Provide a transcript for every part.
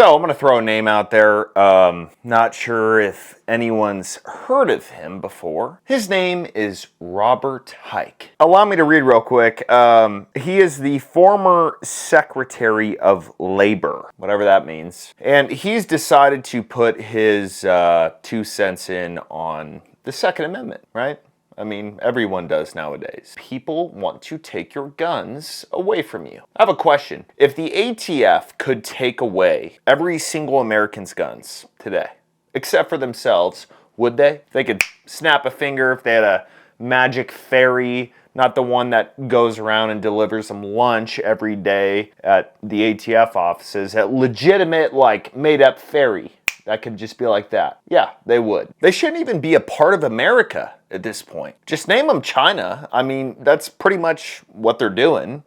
So I'm going to throw a name out there. Not sure if anyone's heard of him before. His name is Robert Hike. Allow me to read real quick. He is the former Secretary of Labor, whatever that means. And he's decided to put his 2 cents in on the Second Amendment, right? I mean, everyone does nowadays. People want to take your guns away from you. I have a question. If the ATF could take away every single American's guns today, except for themselves, would they? They could snap a finger if they had a magic fairy, not the one that goes around and delivers them lunch every day at the ATF offices, a legitimate, like, made-up fairy. That could just be like that. Yeah, they would. They shouldn't even be a part of America at this point. Just name them China. I mean, that's pretty much what they're doing.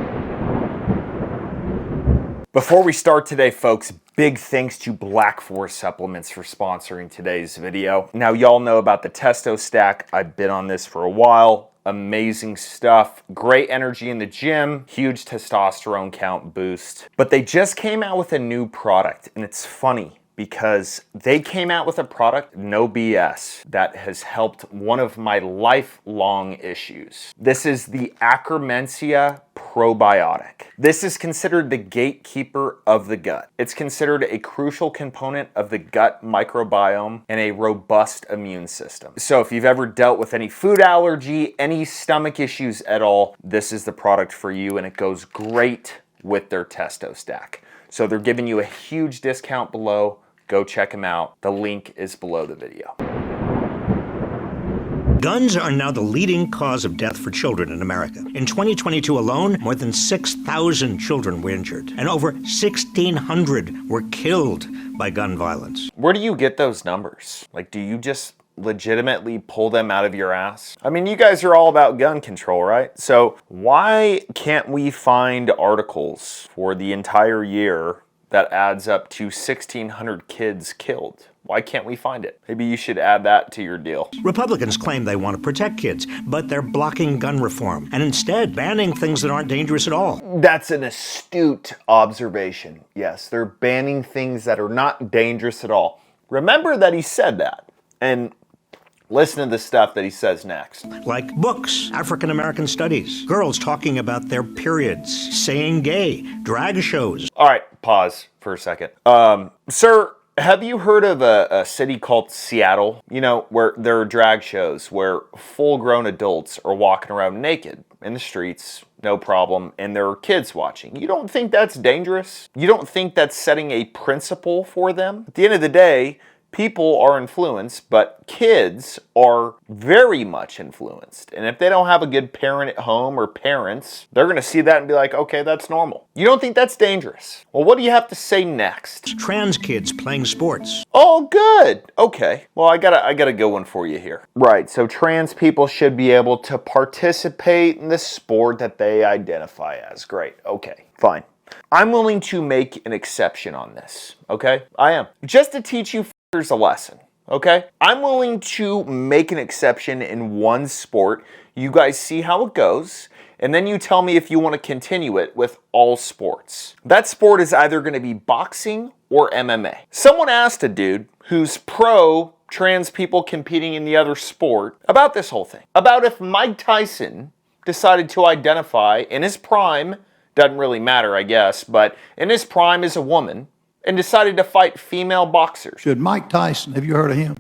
Before we start today, folks, big thanks to Black Forest Supplements for sponsoring today's video. Now, y'all know about the Testo Stack. I've been on this for a while. Amazing stuff, great energy in the gym, huge testosterone count boost. But they just came out with a new product, and it's funny because they came out with a product, no BS, that has helped one of my lifelong issues. This is the Akkermansia probiotic. This is considered the gatekeeper of the gut. It's considered a crucial component of the gut microbiome and a robust immune system. So if you've ever dealt with any food allergy, any stomach issues at all, this is the product for you, and it goes great with their Testo Stack. So they're giving you a huge discount below. Go check them out. The link is below the video. Guns are now the leading cause of death for children in America. In 2022 alone, more than 6,000 children were injured, and over 1,600 were killed by gun violence. Where do you get those numbers? Like, do you just legitimately pull them out of your ass? I mean, you guys are all about gun control, right? So why can't we find articles for the entire year that adds up to 1,600 kids killed? Why can't we find it? Maybe you should add that to your deal. Republicans claim they want to protect kids, but they're blocking gun reform and instead banning things that aren't dangerous at all. That's an astute observation. Yes, they're banning things that are not dangerous at all. Remember that he said that, and listen to the stuff that he says next. Like books, African American studies, girls talking about their periods, saying gay, drag shows. All right, pause for a second. Sir, have you heard of a city called Seattle? You know, where there are drag shows where full-grown adults are walking around naked in the streets, no problem, and there are kids watching. You don't think that's dangerous? You don't think that's setting a principle for them? At the end of the day, people are influenced, but kids are very much influenced. And if they don't have a good parent at home or parents, they're going to see that and be like, okay, that's normal. You don't think that's dangerous? Well, what do you have to say next? Trans kids playing sports. Oh, good. Okay. Well, I got a good one for you here. Right. So trans people should be able to participate in the sport that they identify as. Great. Okay. Fine. I'm willing to make an exception on this. Okay? I am. Just to teach you a lesson, okay? I'm willing to make an exception in one sport. You guys see how it goes, and then you tell me if you want to continue it with all sports. That sport is either going to be boxing or MMA. Someone asked a dude who's pro trans people competing in the other sport about this whole thing. About if Mike Tyson decided to identify in his prime, doesn't really matter, I guess, but in his prime as a woman, and decided to fight female boxers. Should Mike Tyson, have you heard of him?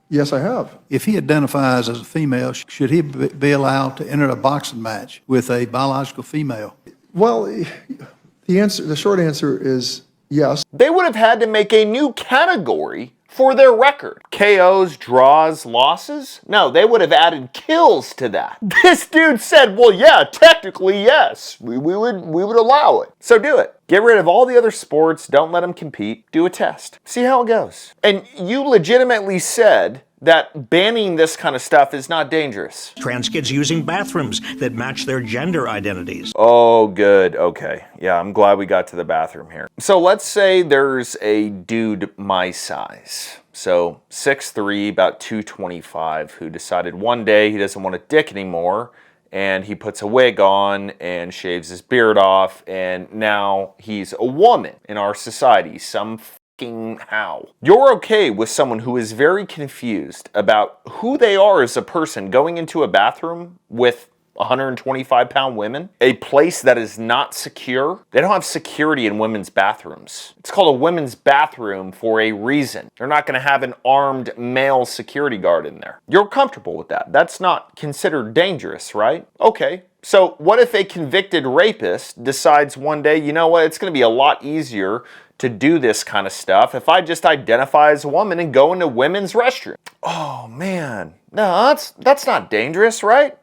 Yes, I have. If he identifies as a female, should he be allowed to enter a boxing match with a biological female? Well, the short answer is yes. They would have had to make a new category for their record. KOs, draws, losses? No, they would have added kills to that. This dude said, well, yeah, technically, yes, we would allow it. So do it. Get rid of all the other sports. Don't let them compete. Do a test. See how it goes. And you legitimately said that banning this kind of stuff is not dangerous. Trans kids using bathrooms that match their gender identities. Oh, good. Okay. Yeah, I'm glad we got to the bathroom here. So let's say there's a dude my size. So 6'3", about 225, who decided one day he doesn't want a dick anymore, and he puts a wig on and shaves his beard off, and now he's a woman in our society. Some how. You're okay with someone who is very confused about who they are as a person going into a bathroom with 125-pound women, a place that is not secure. They don't have security in women's bathrooms. It's called a women's bathroom for a reason. They're not going to have an armed male security guard in there. You're comfortable with that. That's not considered dangerous, right? Okay. So what if a convicted rapist decides one day, you know what, it's going to be a lot easier to do this kind of stuff if I just identify as a woman and go into women's restroom? Oh man, no, that's not dangerous, right?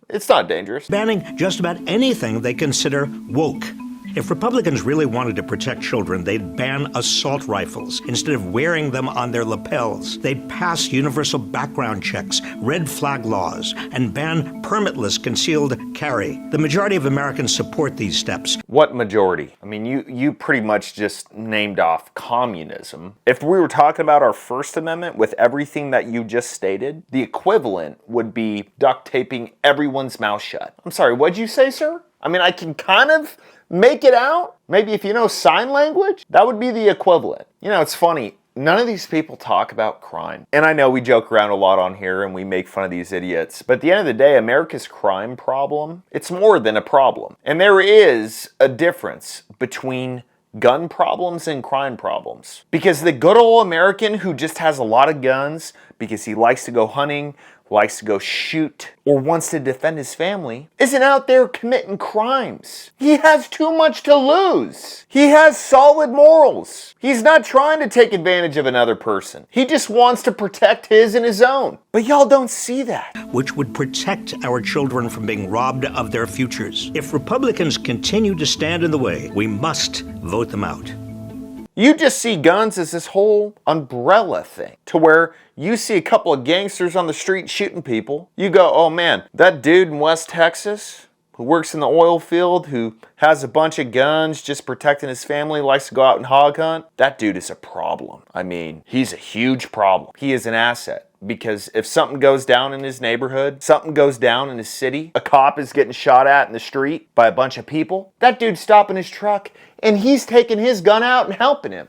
It's not dangerous. Banning just about anything they consider woke. If Republicans really wanted to protect children, they'd ban assault rifles instead of wearing them on their lapels. They'd pass universal background checks, red flag laws, and ban permitless concealed carry. The majority of Americans support these steps. What majority? I mean, you pretty much just named off communism. If we were talking about our First Amendment with everything that you just stated, the equivalent would be duct taping everyone's mouth shut. I'm sorry, what'd you say, sir? I mean, I can kind of make it out. Maybe if you know sign language, that would be the equivalent. You know, it's funny. None of these people talk about crime. And I know we joke around a lot on here and we make fun of these idiots. But at the end of the day, America's crime problem, it's more than a problem. And there is a difference between gun problems and crime problems. Because the good old American who just has a lot of guns because he likes to go hunting, likes to go shoot, or wants to defend his family, isn't out there committing crimes. He has too much to lose. He has solid morals. He's not trying to take advantage of another person. He just wants to protect his and his own. But y'all don't see that. Which would protect our children from being robbed of their futures. If Republicans continue to stand in the way, we must vote them out. You just see guns as this whole umbrella thing, to where you see a couple of gangsters on the street shooting people. You go, oh man, that dude in West Texas who works in the oil field, who has a bunch of guns just protecting his family, likes to go out and hog hunt, that dude is a problem. I mean, he's a huge problem. He is an asset. Because if something goes down in his neighborhood, something goes down in his city, a cop is getting shot at in the street by a bunch of people, that dude's stopping his truck and he's taking his gun out and helping him.